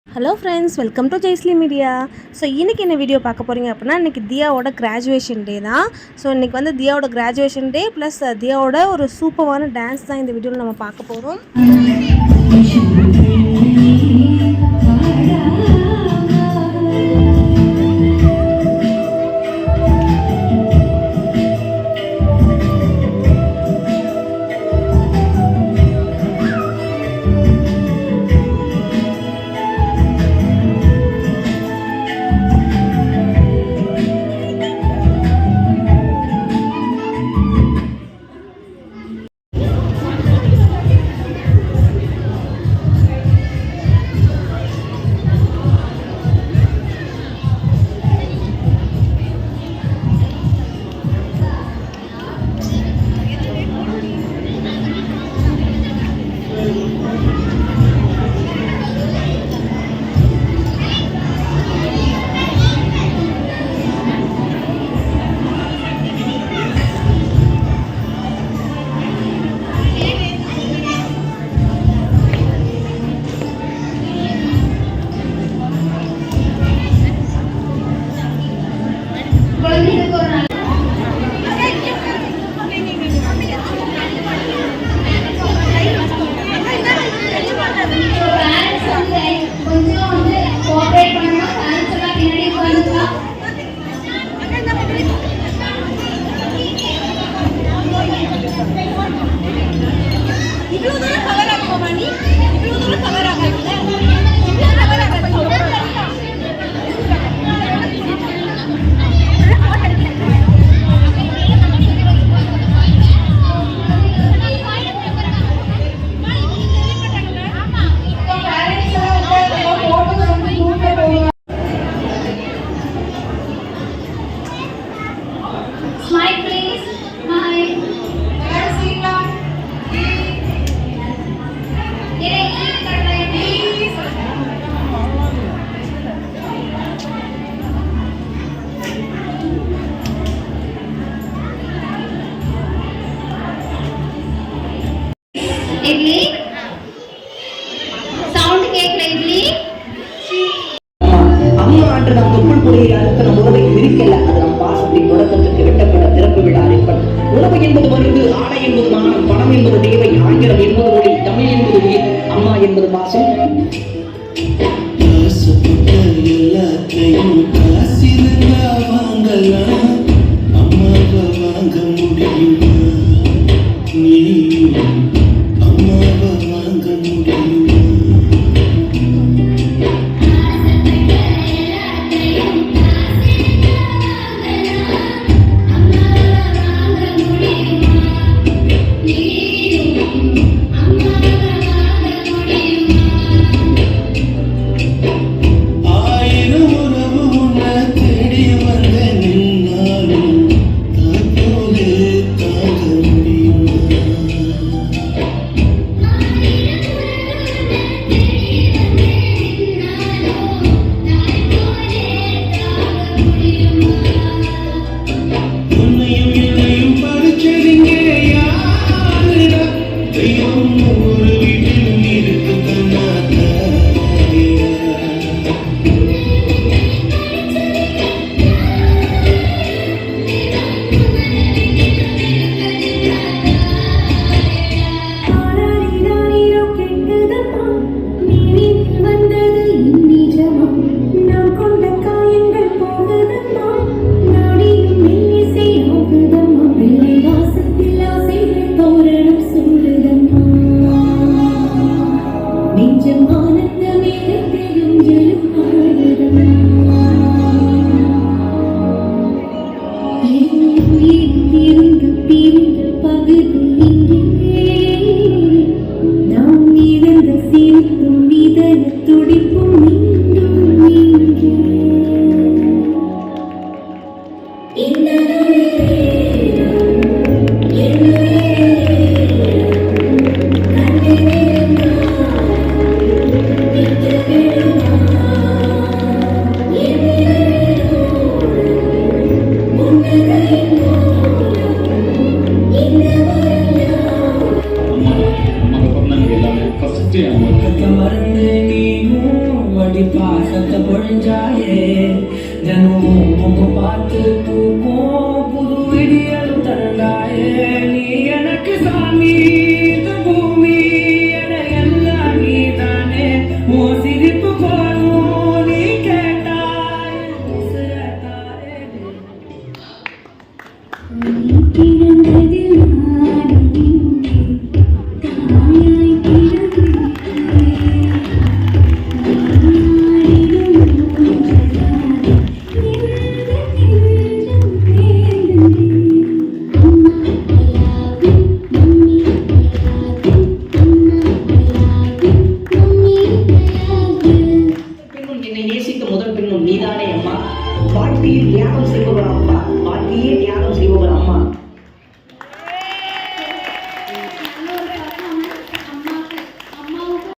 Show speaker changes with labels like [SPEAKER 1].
[SPEAKER 1] Hello friends, welcome to ஜெய்ஸ்லி media. So இன்றைக்கி என்ன வீடியோ பார்க்க போகிறீங்க அப்படின்னா, இன்றைக்கி தியாவோட கிராஜுவேஷன் டே தான். ஸோ இன்றைக்கி வந்து தியாவோட கிராஜுவேஷன் டே ப்ளஸ் தியாவோட ஒரு சூப்பரான டான்ஸ் தான் இந்த வீடியோவில் நம்ம பார்க்க போகிறோம்.
[SPEAKER 2] इडली साउंड केक इडली
[SPEAKER 3] அம்மா ஆண்டு நம் தொப்புள் பொறியை அடுத்த நம் உறவை விரிக்கல. அது நம் பாசத்தின் தொடக்கத்துக்கு வெட்டப்பட திறப்பு விழா அழைப்பன். உறவு என்பது மருந்து, ஆடை என்பது மானம், பணம் என்பது தேவை, ஆங்கிலம் என்பது மொழி, தமிழ் என்பது உயிர், அம்மா என்பது பாசம்.
[SPEAKER 4] எல்லாத்தையும் காசிருந்தா வாங்கலாம், அம்மாவை வாங்க முடியுமா? நீ அம்மாவை வாங்க முடியுமா?
[SPEAKER 2] அம்மா
[SPEAKER 5] பாசத்தை பொழிஞ்சாயே தினமும் முகம் பார்த்து தூக்கும் புது விடியல் தந்தாயே நீ எனக்கு சாமி இந்த பூமி